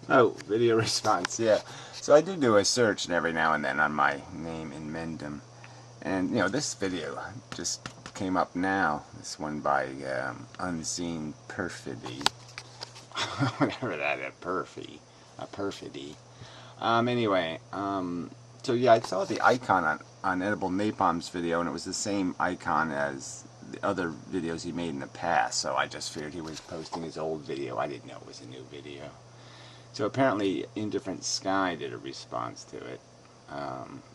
Oh, video response, yeah. So I do a search every now and then on my name Inmendham. And, you know, this video just came up now. This one by Unseen Perfidy. Whatever that is, perfidy. Anyway, so yeah, I saw the icon on Edible Napalm's video, and it was the same icon as the other videos he made in the past, so I just figured he was posting his old video. I didn't know it was a new video. So apparently Indifferent Sky did a response to it,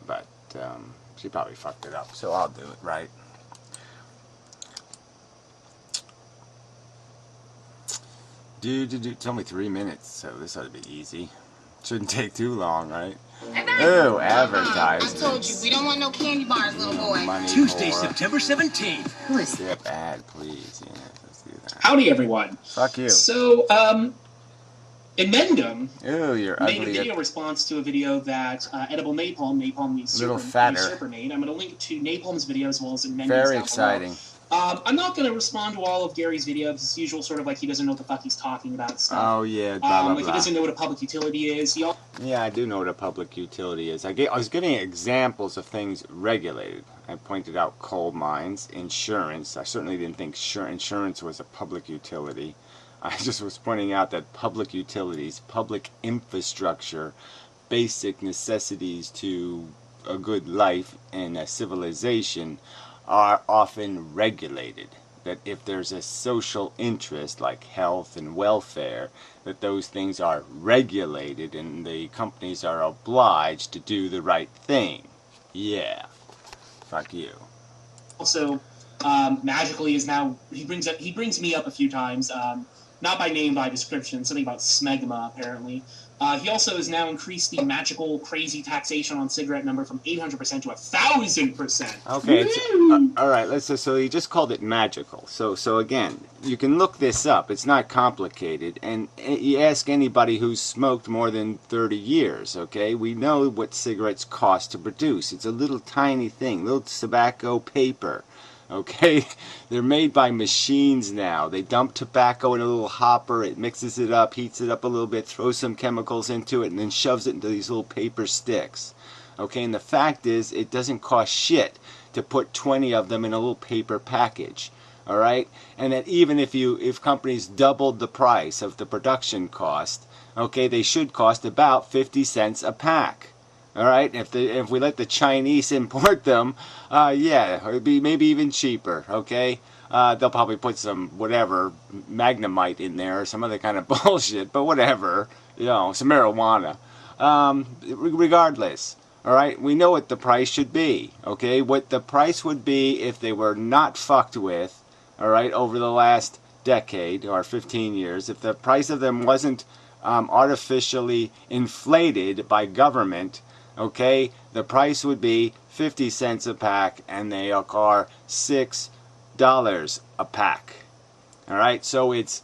but she probably fucked it up, so I'll do it, right? It's only 3 minutes, so this ought to be easy. Shouldn't take too long, right? Oh, advertising. I told you, we don't want no candy bars, little boy. Tuesday, September 17th. Skip ad, please. Yeah, let's do that. Howdy, everyone. Fuck you. So, Inmendham made a video response to a video that Edible Napalm the usurper made. I'm going to link to Napalm's video as well as Inmendham's. Very exciting. I'm not going to respond to all of Gary's videos. It's usual, sort of like he doesn't know what the fuck he's talking about stuff. Oh, yeah, blah, blah, like he doesn't know what a public utility is. Yeah, I do know what a public utility is. I was giving examples of things regulated. I pointed out coal mines, insurance. I certainly didn't think insurance was a public utility. I just was pointing out that public utilities, public infrastructure, basic necessities to a good life and a civilization are often regulated. That if there's a social interest like health and welfare, that those things are regulated and the companies are obliged to do the right thing. Yeah. Fuck you. Also, magically is now, he brings me up a few times, not by name, by description, something about smegma, apparently. He also has now increased the magical, crazy taxation on cigarette number from 800% to 1,000%. Okay, all right. So he just called it magical. So again, you can look this up. It's not complicated, and you ask anybody who's smoked more than 30 years. Okay, we know what cigarettes cost to produce. It's a little tiny thing, little tobacco paper. Okay, they're made by machines now. They dump tobacco in a little hopper, it mixes it up, heats it up a little bit, throws some chemicals into it, and then shoves it into these little paper sticks. Okay, and the fact is, it doesn't cost shit to put 20 of them in a little paper package. Alright, and that even if companies doubled the price of the production cost, okay, they should cost about 50 cents a pack. All right, if we let the Chinese import them, yeah, it'd be maybe even cheaper. Okay, they'll probably put some whatever magnemite in there or some other kind of bullshit, but whatever, you know, some marijuana. Regardless, all right, we know what the price should be. Okay, what the price would be if they were not fucked with, all right, over the last decade or 15 years, if the price of them wasn't artificially inflated by government. Okay, the price would be 50 cents a pack, and they are $6 a pack. All right, so it's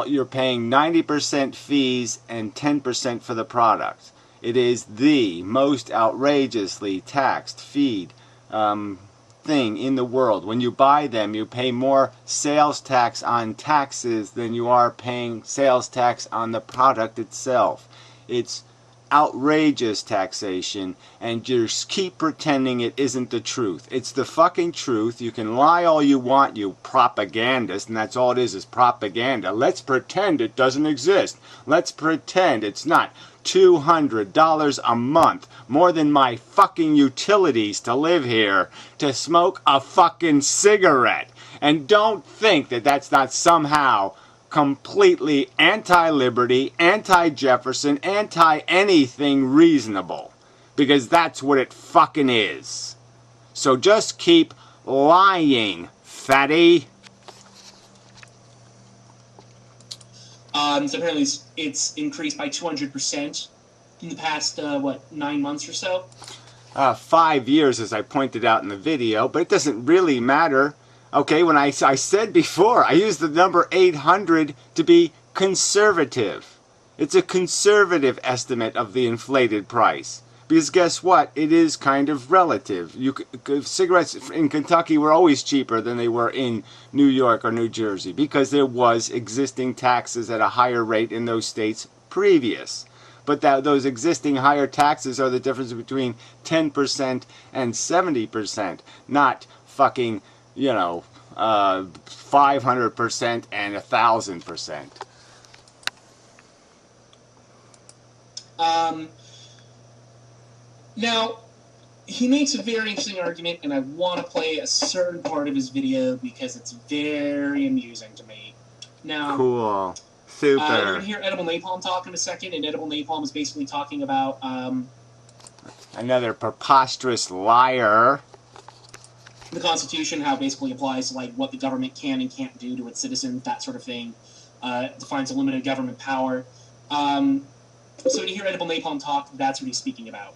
you're paying 90% fees and 10% for the product. It is the most outrageously taxed feed thing in the world. When you buy them, you pay more sales tax on taxes than you are paying sales tax on the product itself. It's outrageous taxation, and just keep pretending it isn't the truth. It's the fucking truth. You can lie all you want, you propagandist, and that's all it is propaganda. Let's pretend it doesn't exist. Let's pretend it's not. $200 a month, more than my fucking utilities to live here, to smoke a fucking cigarette. And don't think that that's not somehow completely anti-liberty, anti-Jefferson, anti-anything reasonable. Because that's what it fucking is. So just keep lying, fatty. So apparently it's increased by 200% in the past, 9 months or so? 5 years, as I pointed out in the video, but it doesn't really matter. Okay, when I said before, I used the number 800 to be conservative. It's a conservative estimate of the inflated price. Because guess what? It is kind of relative. Cigarettes in Kentucky were always cheaper than they were in New York or New Jersey because there was existing taxes at a higher rate in those states previous. But those existing higher taxes are the difference between 10% and 70%, not fucking, 500% and 1,000%. Now, he makes a very interesting argument, and I want to play a certain part of his video because it's very amusing to me. Now, cool. Super. You're going to hear Edible Napalm talk in a second, and Edible Napalm is basically talking about... another preposterous liar. The Constitution, how it basically applies to like what the government can and can't do to its citizens, that sort of thing. Defines a limited government power. So when you hear Edible Napalm talk, that's what he's speaking about.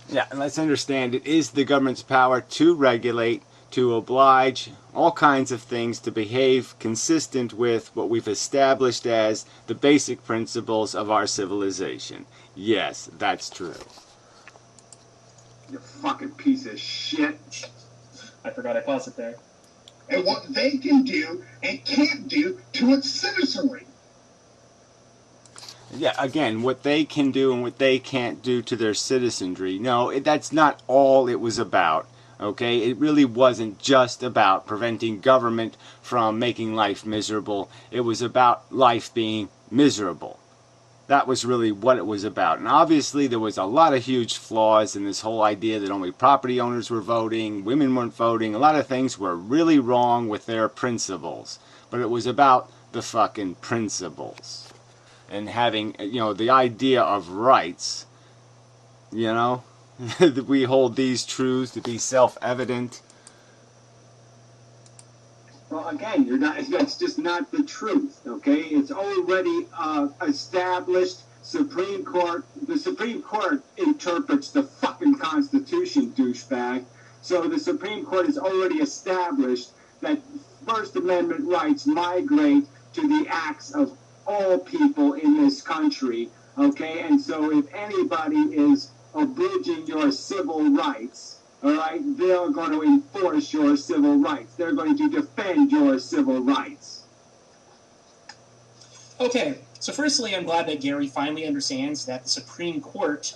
Yeah, and let's understand, it is the government's power to regulate, to oblige, all kinds of things to behave consistent with what we've established as the basic principles of our civilization. Yes, that's true. You fucking piece of shit. I forgot I paused it there. And what they can do and can't do to its citizenry. Yeah, again, what they can do and what they can't do to their citizenry. No, that's not all it was about. Okay, it really wasn't just about preventing government from making life miserable. It was about life being miserable. That was really what it was about. And obviously there was a lot of huge flaws in this whole idea that only property owners were voting, women weren't voting. A lot of things were really wrong with their principles. But it was about the fucking principles. And having, the idea of rights, that we hold these truths to be self-evident. Well, again, that's just not the truth, okay? It's already established. The Supreme Court interprets the fucking Constitution, douchebag. So the Supreme Court has already established that First Amendment rights migrate to the acts of all people in this country, okay? And so if anybody is abridging your civil rights, all right, they're going to enforce your civil rights. They're going to defend your civil rights. Okay, so firstly, I'm glad that Gary finally understands that the Supreme Court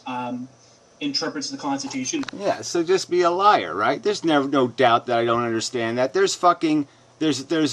interprets the Constitution. Yeah, so just be a liar, right? There's no doubt that I don't understand that. There's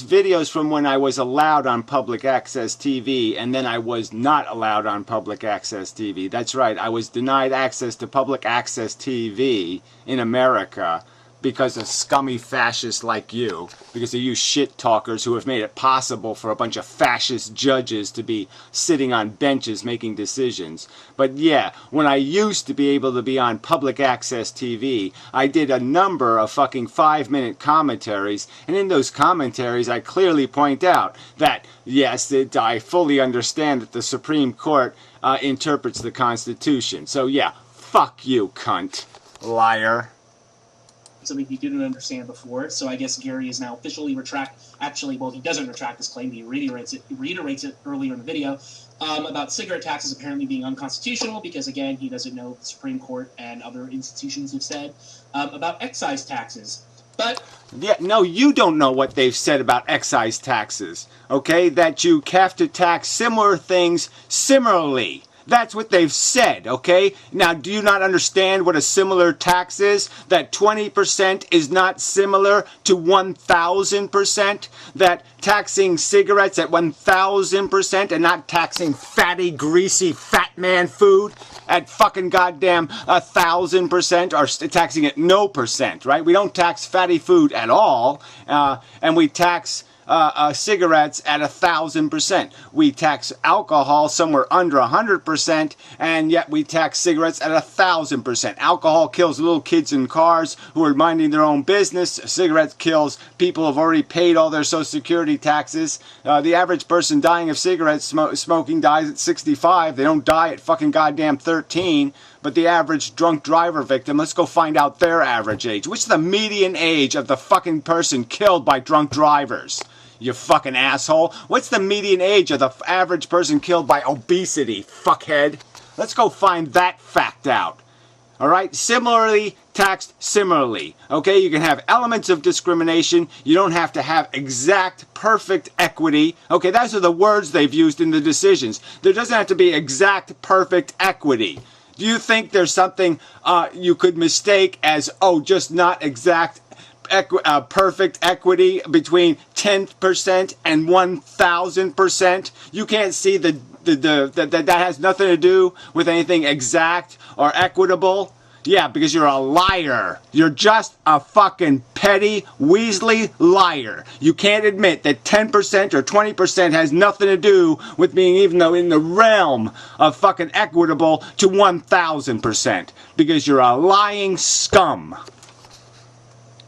videos from when I was allowed on public access TV and then I was not allowed on public access TV. That's right, I was denied access to public access TV in America because of scummy fascists like you, because of you shit talkers who have made it possible for a bunch of fascist judges to be sitting on benches making decisions. But yeah, when I used to be able to be on public access TV, I did a number of fucking 5-minute commentaries, and in those commentaries I clearly point out that, yes, I fully understand that the Supreme Court interprets the Constitution. So yeah, fuck you, cunt. Liar. Something he didn't understand before, so I guess Gary is now officially he doesn't retract his claim, he reiterates it earlier in the video, about cigarette taxes apparently being unconstitutional, because again, he doesn't know what the Supreme Court and other institutions have said, about excise taxes. But yeah, no, you don't know what they've said about excise taxes, okay? That you have to tax similar things similarly. That's what they've said, okay? Now, do you not understand what a similar tax is? That 20% is not similar to 1,000%? That taxing cigarettes at 1,000% and not taxing fatty, greasy, fat man food at fucking goddamn 1,000% or taxing at no percent, right? We don't tax fatty food at all, and we tax cigarettes at 1,000%. We tax alcohol somewhere under 100%, and yet we tax cigarettes at 1,000%. Alcohol kills little kids in cars who are minding their own business. Cigarettes kills people who have already paid all their Social Security taxes. The average person dying of cigarette smoking dies at 65. They don't die at fucking goddamn 13. But the average drunk driver victim, let's go find out their average age. What's the median age of the fucking person killed by drunk drivers? You fucking asshole. What's the median age of the average person killed by obesity, fuckhead? Let's go find that fact out. All right, similarly taxed similarly. Okay, you can have elements of discrimination. You don't have to have exact, perfect equity. Okay, those are the words they've used in the decisions. There doesn't have to be exact, perfect equity. Do you think there's something you could mistake as, oh, just not exact, perfect equity between 10% and 1,000%? You can't see that has nothing to do with anything exact or equitable? Yeah, because you're a liar. You're just a fucking petty, Weasley liar. You can't admit that 10% or 20% has nothing to do with being even though in the realm of fucking equitable to 1,000%. Because you're a lying scum.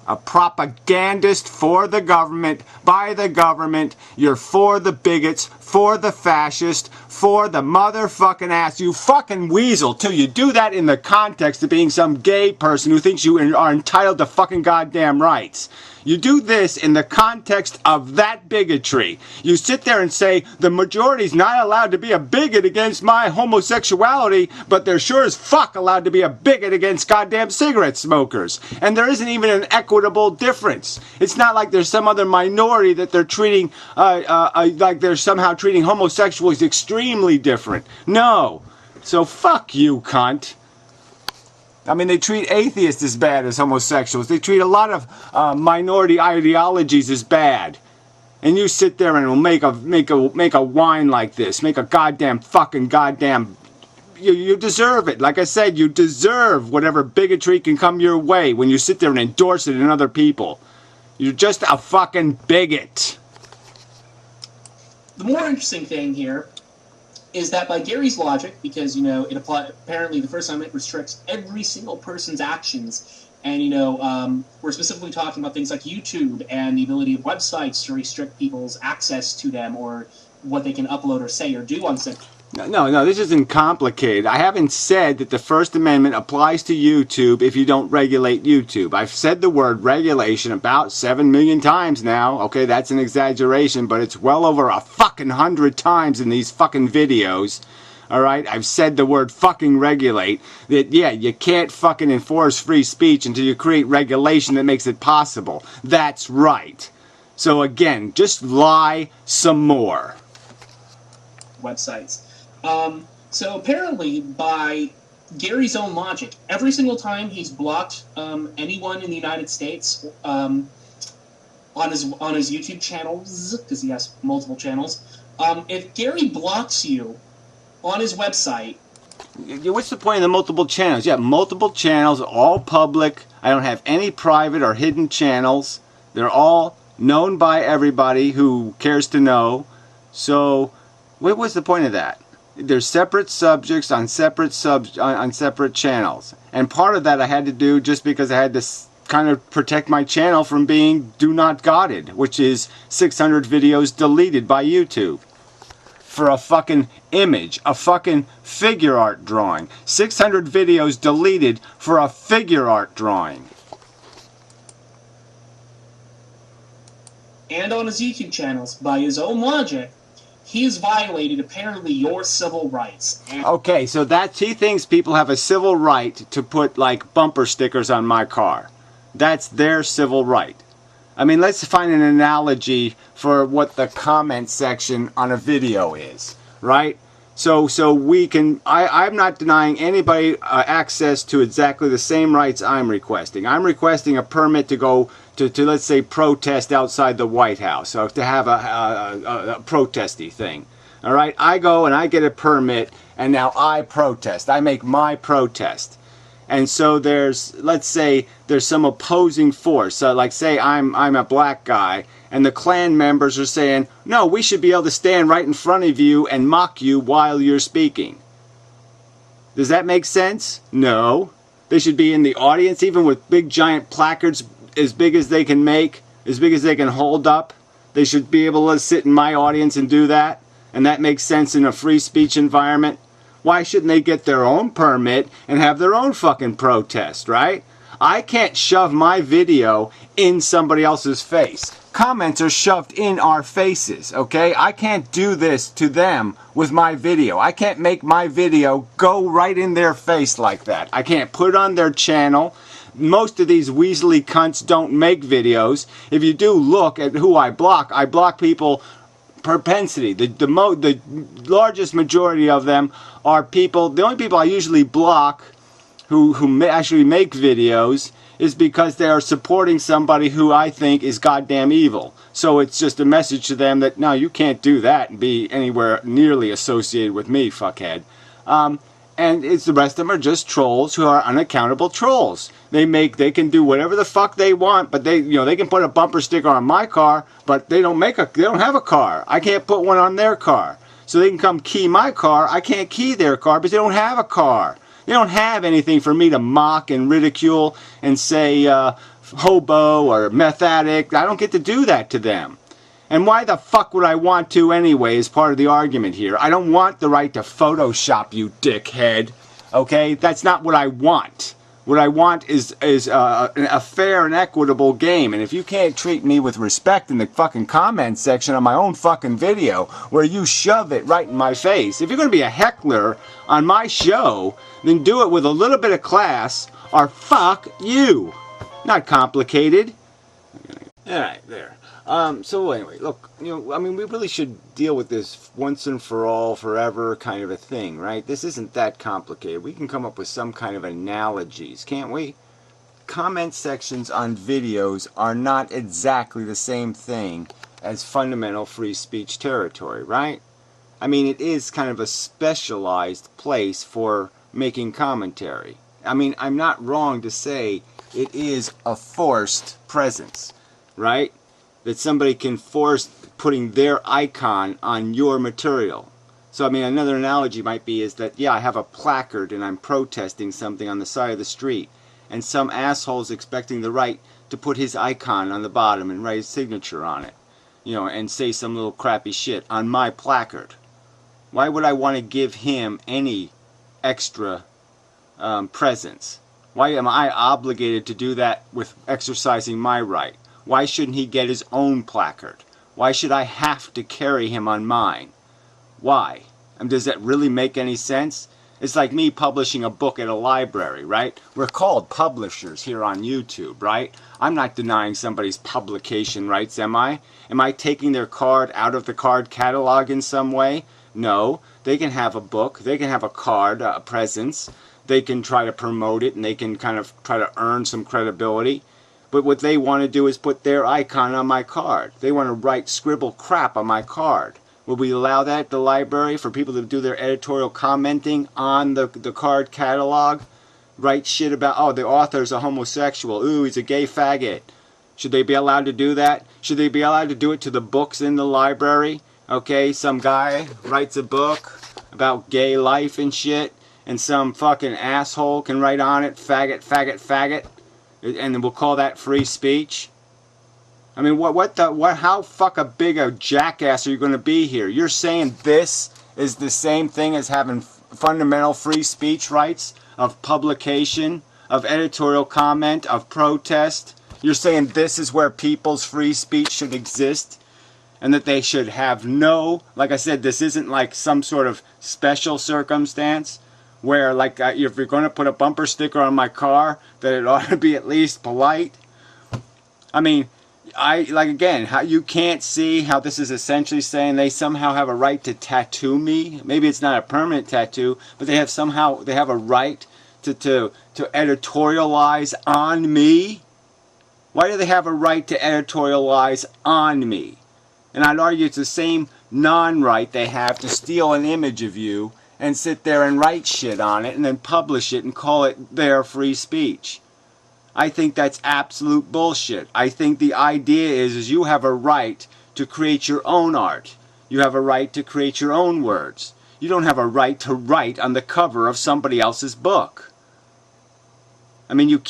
A propagandist for the government, by the government. You're for the bigots, for the fascist, for the motherfucking ass. You fucking weasel, too. You do that in the context of being some gay person who thinks you are entitled to fucking goddamn rights. You do this in the context of that bigotry. You sit there and say, the majority's not allowed to be a bigot against my homosexuality, but they're sure as fuck allowed to be a bigot against goddamn cigarette smokers. And there isn't even an equitable difference. It's not like there's some other minority that they're treating, like they're somehow treating homosexuals extremely different. No. So fuck you, cunt. I mean, they treat atheists as bad as homosexuals. They treat a lot of minority ideologies as bad. And you sit there and will make a whine like this, make a goddamn. You deserve it. Like I said, you deserve whatever bigotry can come your way when you sit there and endorse it in other people. You're just a fucking bigot. The more interesting thing here is that by Gary's logic, because, apparently the First Amendment restricts every single person's actions, and, we're specifically talking about things like YouTube and the ability of websites to restrict people's access to them or what they can upload or say or do on said. No, this isn't complicated. I haven't said that the First Amendment applies to YouTube if you don't regulate YouTube. I've said the word regulation about 7 million times now. Okay, that's an exaggeration, but it's well over a fucking 100 times in these fucking videos. Alright, I've said the word fucking regulate. That, yeah, you can't fucking enforce free speech until you create regulation that makes it possible. That's right. So again, just lie some more. Websites. So apparently, by Gary's own logic, every single time he's blocked anyone in the United States on his YouTube channels, because he has multiple channels, if Gary blocks you on his website... What's the point of the multiple channels? Yeah, multiple channels, all public. I don't have any private or hidden channels. They're all known by everybody who cares to know. So, what was the point of that? There's separate subjects on separate channels, and part of that I had to do just because I had to kind of protect my channel from being do not godded, which is 600 videos deleted by YouTube for a fucking image, a fucking figure art drawing. 600 videos deleted for a figure art drawing. And on his YouTube channels, by his own logic, he has violated, apparently, your civil rights. Okay, so he thinks people have a civil right to put, like, bumper stickers on my car. That's their civil right. I mean, let's find an analogy for what the comment section on a video is, right? So we can, I'm not denying anybody access to exactly the same rights I'm requesting. I'm requesting a permit to go to let's say, protest outside the White House, so to have a protesty thing. All right, I go and I get a permit, and now I protest. I make my protest. And so let's say there's some opposing force. So like say I'm a black guy, and the Klan members are saying, no, we should be able to stand right in front of you and mock you while you're speaking. Does that make sense? No. They should be in the audience, even with big giant placards as big as they can make, as big as they can hold up. They should be able to sit in my audience and do that. And that makes sense in a free speech environment. Why shouldn't they get their own permit and have their own fucking protest, right? I can't shove my video in somebody else's face. comments are shoved in our faces, okay? I can't do this to them with my video. I can't make my video go right in their face like that. I can't put it on their channel. Most of these weaselly cunts don't make videos. If you do look at who I block people propensity. The largest majority of them are people, the only people I usually block who actually make videos is because they are supporting somebody who I think is goddamn evil. So it's just a message to them that, no, you can't do that and be anywhere nearly associated with me, fuckhead. And it's the rest of them are just trolls who are unaccountable trolls. They can do whatever the fuck they want, but they can put a bumper sticker on my car, but they don't have a car. I can't put one on their car. So they can come key my car. I can't key their car because they don't have a car. They don't have anything for me to mock and ridicule and say hobo or meth addict. I don't get to do that to them. And why the fuck would I want to anyway is part of the argument here. I don't want the right to Photoshop you, dickhead. Okay? That's not what I want. What I want is a fair and equitable game. And if you can't treat me with respect in the fucking comment section on my own fucking video, where you shove it right in my face, if you're going to be a heckler on my show, then do it with a little bit of class, or fuck you. Not complicated. Alright, there. So anyway, look, we really should deal with this once and for all, forever kind of a thing, right? This isn't that complicated. We can come up with some kind of analogies, can't we? Comment sections on videos are not exactly the same thing as fundamental free speech territory, right? I mean, it is kind of a specialized place for making commentary. I mean, I'm not wrong to say it is a forced presence, right? That somebody can force putting their icon on your material. So, I mean, another analogy might be is that, yeah, I have a placard and I'm protesting something on the side of the street, and some asshole's expecting the right to put his icon on the bottom and write his signature on it, and say some little crappy shit on my placard. Why would I want to give him any extra presence? Why am I obligated to do that with exercising my right? Why shouldn't he get his own placard? Why should I have to carry him on mine? Why? Does that really make any sense? It's like me publishing a book at a library, right? We're called publishers here on YouTube, right? I'm not denying somebody's publication rights, am I? Am I taking their card out of the card catalog in some way? No. They can have a book. They can have a card, a presence. They can try to promote it, and they can kind of try to earn some credibility. But what they want to do is put their icon on my card. They want to scribble crap on my card. Will we allow that at the library for people to do their editorial commenting on the card catalog? Write shit about, oh, the author's a homosexual. Ooh, he's a gay faggot. Should they be allowed to do that? Should they be allowed to do it to the books in the library? Okay, some guy writes a book about gay life and shit, and some fucking asshole can write on it, faggot, faggot, faggot. And we'll call that free speech? I mean, how big a jackass are you going to be here? You're saying this is the same thing as having fundamental free speech rights of publication, of editorial comment, of protest? You're saying this is where people's free speech should exist? And that they should have like I said, this isn't like some sort of special circumstance where, like, if you're going to put a bumper sticker on my car, that it ought to be at least polite. I mean, you can't see how this is essentially saying they somehow have a right to tattoo me. Maybe it's not a permanent tattoo, but they have a right to editorialize on me. Why do they have a right to editorialize on me? And I'd argue it's the same non-right they have to steal an image of you and sit there and write shit on it and then publish it and call it their free speech. I think that's absolute bullshit. I think the idea is you have a right to create your own art. You have a right to create your own words. You don't have a right to write on the cover of somebody else's book. I mean, you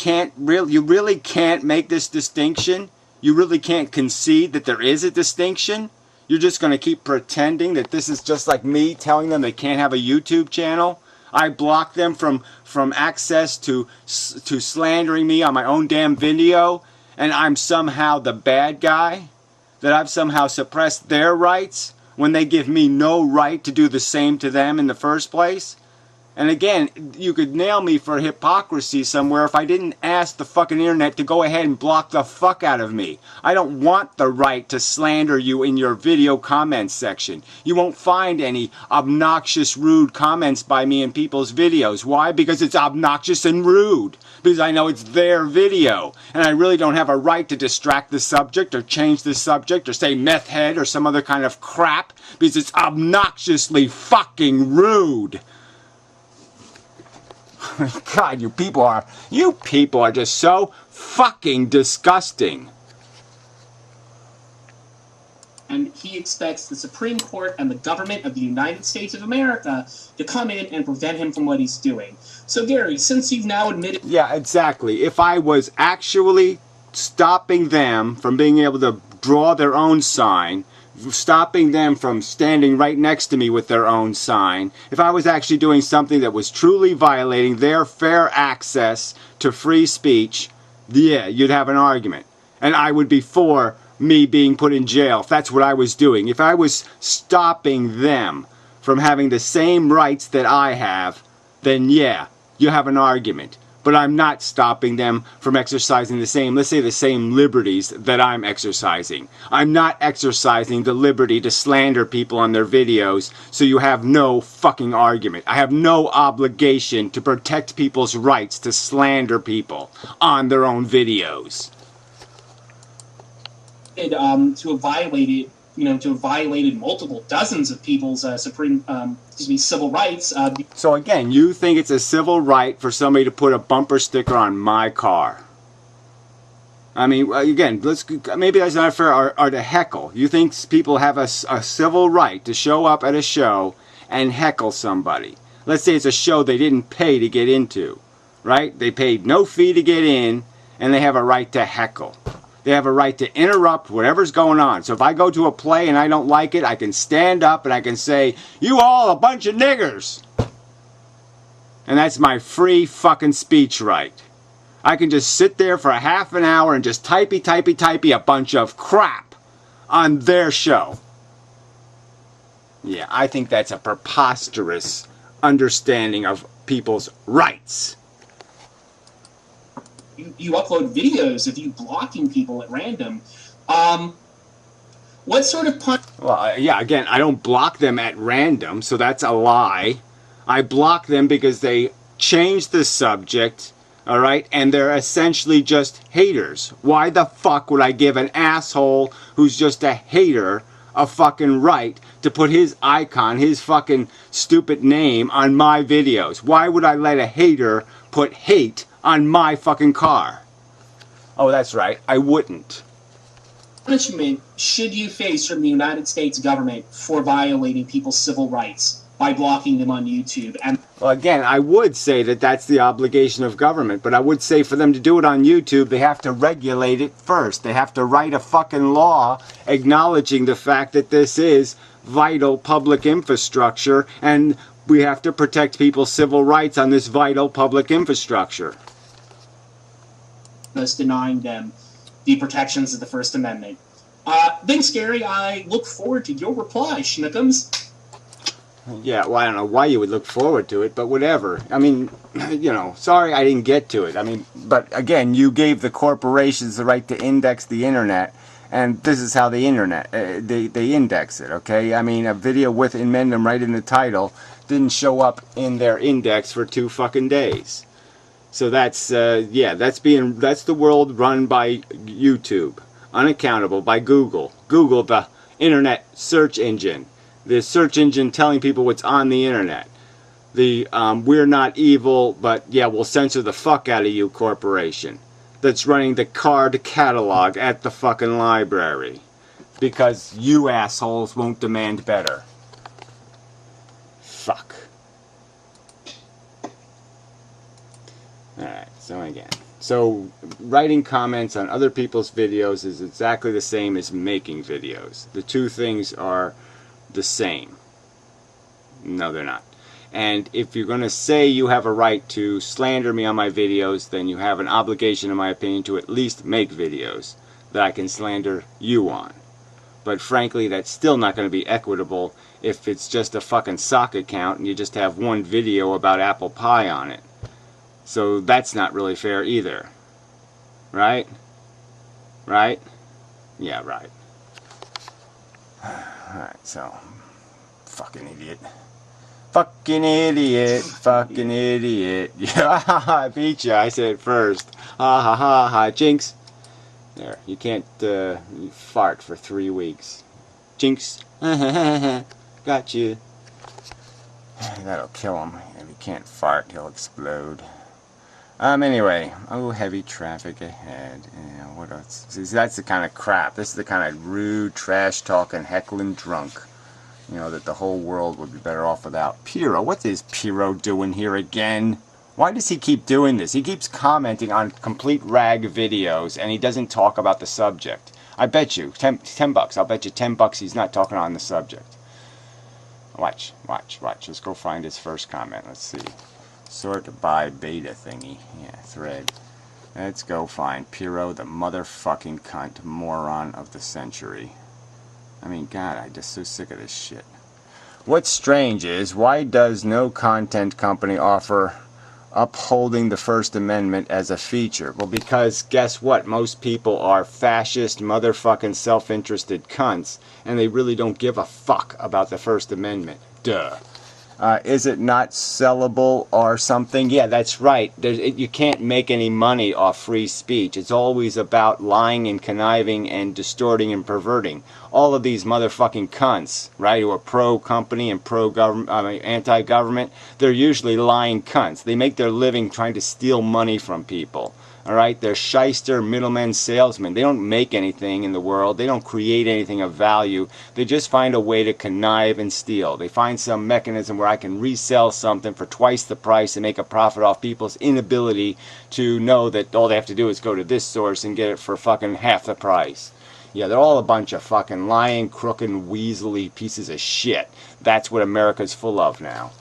really can't make this distinction. You really can't concede that there is a distinction. You're just going to keep pretending that this is just like me telling them they can't have a YouTube channel. I block them from access to slandering me on my own damn video, and I'm somehow the bad guy. that I've somehow suppressed their rights when they give me no right to do the same to them in the first place? And again, you could nail me for hypocrisy somewhere if I didn't ask the fucking internet to go ahead and block the fuck out of me. I don't want the right to slander you in your video comments section. You won't find any obnoxious, rude comments by me in people's videos. Why? Because it's obnoxious and rude. Because I know it's their video. And I really don't have a right to distract the subject or change the subject or say meth head or some other kind of crap. Because it's obnoxiously fucking rude. God, you people are just so fucking disgusting. And he expects the Supreme Court and the government of the United States of America to come in and prevent him from what he's doing. So, Gary, since you've now admitted... Yeah, exactly. If I was actually stopping them from being able to draw their own sign, stopping them from standing right next to me with their own sign, if I was actually doing something that was truly violating their fair access to free speech, yeah, you'd have an argument. And I would be for me being put in jail if that's what I was doing. If I was stopping them from having the same rights that I have, then yeah, you have an argument. But I'm not stopping them from exercising the same, let's say the same liberties that I'm exercising. I'm not exercising the liberty to slander people on their videos, so you have no fucking argument. I have no obligation to protect people's rights to slander people on their own videos. To have violated, to have violated multiple dozens of people's civil rights. So again, you think it's a civil right for somebody to put a bumper sticker on my car? I mean, again, maybe that's not fair. Or to heckle. You think people have a civil right to show up at a show and heckle somebody? Let's say it's a show they didn't pay to get into, right? They paid no fee to get in, and they have a right to heckle. They have a right to interrupt whatever's going on. So if I go to a play and I don't like it, I can stand up and I can say, "You all a bunch of niggers." And that's my free fucking speech right. I can just sit there for a half an hour and just typey a bunch of crap on their show. Yeah, I think that's a preposterous understanding of people's rights. You upload videos of you blocking people at random. What sort of Well, yeah, again, I don't block them at random, so that's a lie. I block them because they change the subject, all right, and they're essentially just haters. Why the fuck would I give an asshole who's just a hater a fucking right to put his icon, his fucking stupid name on my videos? Why would I let a hater put hate on my fucking car? Oh, that's right, I wouldn't. punishment should you face from the United States government for violating people's civil rights by blocking them on YouTube? And well, again, I would say that that's the obligation of government, but I would say for them to do it on YouTube, they have to regulate it first. They have to write a fucking law acknowledging the fact that this is vital public infrastructure, and we have to protect people's civil rights on this vital public infrastructure. thus denying them the protections of the First Amendment. Thanks, Gary. I look forward to your reply, Schmickums. Yeah, well, I don't know why you would look forward to it, but whatever. I mean, sorry I didn't get to it. I mean, but again, you gave the corporations the right to index the internet, and this is how they index it, okay? I mean, a video with Inmendham right in the title didn't show up in their index for 2 fucking days. So that's, that's the world run by YouTube, unaccountable by Google. Google, the internet search engine. The search engine telling people what's on the internet. The we're not evil, but yeah, we'll censor the fuck out of you corporation that's running the card catalog at the fucking library because you assholes won't demand better. Fuck. Alright, so writing comments on other people's videos is exactly the same as making videos. The two things are the same. No, they're not. And if you're going to say you have a right to slander me on my videos, then you have an obligation, in my opinion, to at least make videos that I can slander you on. But frankly, that's still not going to be equitable if it's just a fucking sock account and you just have one video about apple pie on it. So that's not really fair either. Right? Right? Yeah, right. Alright, so, fucking idiot. Fucking idiot, fucking idiot. Yeah, I beat you. I said it first. Ha ha ha ha. Jinx. There, you can't fart for 3 weeks. Jinx. Got you. That'll kill him. If he can't fart, he'll explode. Anyway, oh, heavy traffic ahead. Yeah, what else? See, that's the kind of crap. This is the kind of rude, trash-talking, heckling drunk. You know, that the whole world would be better off without. Piro, what is Piro doing here again? Why does he keep doing this? He keeps commenting on complete rag videos, and he doesn't talk about the subject. I bet you, 10 bucks, I'll bet you 10 bucks he's not talking on the subject. Watch, watch, watch. Let's go find his first comment. Let's see. Sort by beta thingy. Yeah, thread. Let's go find Piro, the motherfucking cunt moron of the century. I mean, God, I'm just so sick of this shit. What's strange is, why does no content company offer upholding the First Amendment as a feature? Well, because guess what? Most people are fascist, motherfucking self-interested cunts, and they really don't give a fuck about the First Amendment. Duh. Is it not sellable or something? Yeah, that's right. You can't make any money off free speech. It's always about lying and conniving and distorting and perverting. All of these motherfucking cunts, right, who are pro-company and pro-government, anti-government, they're usually lying cunts. They make their living trying to steal money from people. All right, they're shyster, middlemen, salesmen. They don't make anything in the world. They don't create anything of value. They just find a way to connive and steal. They find some mechanism where I can resell something for twice the price and make a profit off people's inability to know that all they have to do is go to this source and get it for fucking half the price. Yeah, they're all a bunch of fucking lying, crooked, weaselly pieces of shit. That's what America's full of now.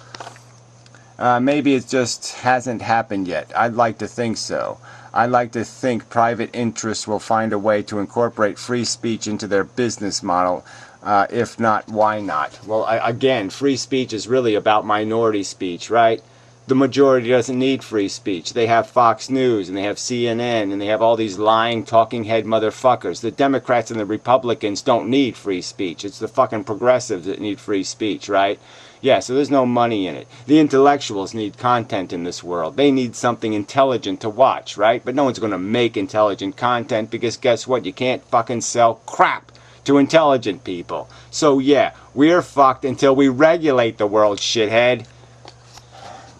Maybe it just hasn't happened yet. I'd like to think so. I like to think private interests will find a way to incorporate free speech into their business model. If not, why not? Well, again, free speech is really about minority speech, right? The majority doesn't need free speech. They have Fox News, and they have CNN, and they have all these lying, talking head motherfuckers. The Democrats and the Republicans don't need free speech. It's the fucking progressives that need free speech, right? Yeah, so there's no money in it. The intellectuals need content in this world. They need something intelligent to watch, right? But no one's going to make intelligent content because guess what? You can't fucking sell crap to intelligent people. So yeah, we're fucked until we regulate the world, shithead.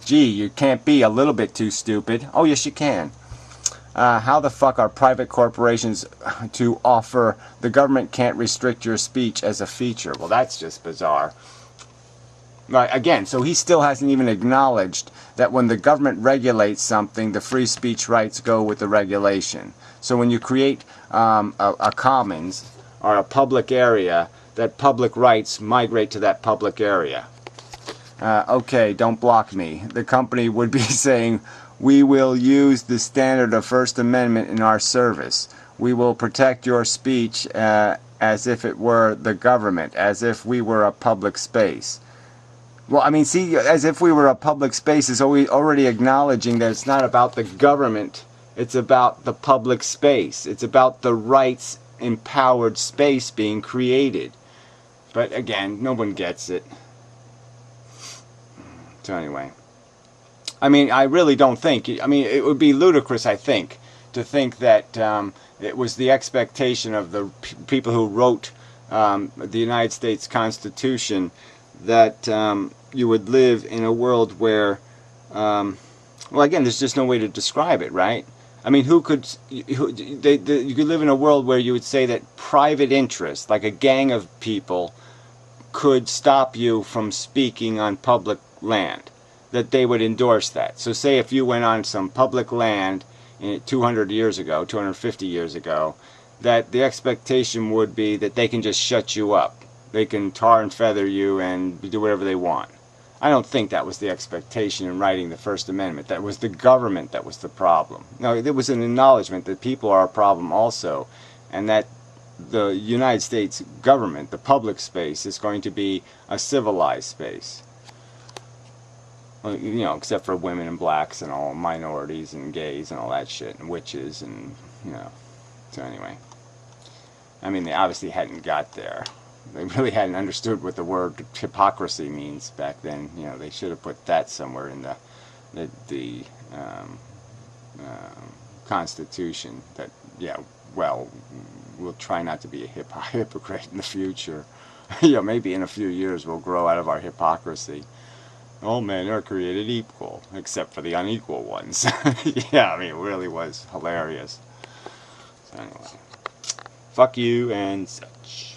Gee, you can't be a little bit too stupid. Oh, yes, you can. How the fuck are private corporations to offer the government can't restrict your speech as a feature? Well, that's just bizarre. Right, again, so he still hasn't even acknowledged that when the government regulates something, the free speech rights go with the regulation. So when you create a commons or a public area, that public rights migrate to that public area. Okay, don't block me. The company would be saying, we will use the standard of First Amendment in our service. We will protect your speech as if it were the government, as if we were a public space. Well, I mean, see, as if we were a public space is already acknowledging that it's not about the government. It's about the public space. It's about the rights empowered space being created. But again, no one gets it. So anyway, I mean, I really don't think, I mean, it would be ludicrous, I think, to think that it was the expectation of the people who wrote the United States Constitution that you would live in a world where, well, again, there's just no way to describe it, right? I mean, you could live in a world where you would say that private interest, like a gang of people, could stop you from speaking on public land, that they would endorse that. So say if you went on some public land 200 years ago, 250 years ago, that the expectation would be that they can just shut you up. They can tar and feather you and do whatever they want. I don't think that was the expectation in writing the First Amendment. That was the government that was the problem. No, there was an acknowledgement that people are a problem also, and that the United States government, the public space, is going to be a civilized space. Well, you know, except for women and blacks and all minorities and gays and all that shit and witches and, you know. So anyway, I mean, they obviously hadn't got there. They really hadn't understood what the word hypocrisy means back then. You know, they should have put that somewhere in the Constitution. That, yeah, well, we'll try not to be a hypocrite in the future. You know, maybe in a few years we'll grow out of our hypocrisy. All men are created equal, except for the unequal ones. Yeah, I mean, it really was hilarious. So anyway, fuck you and such.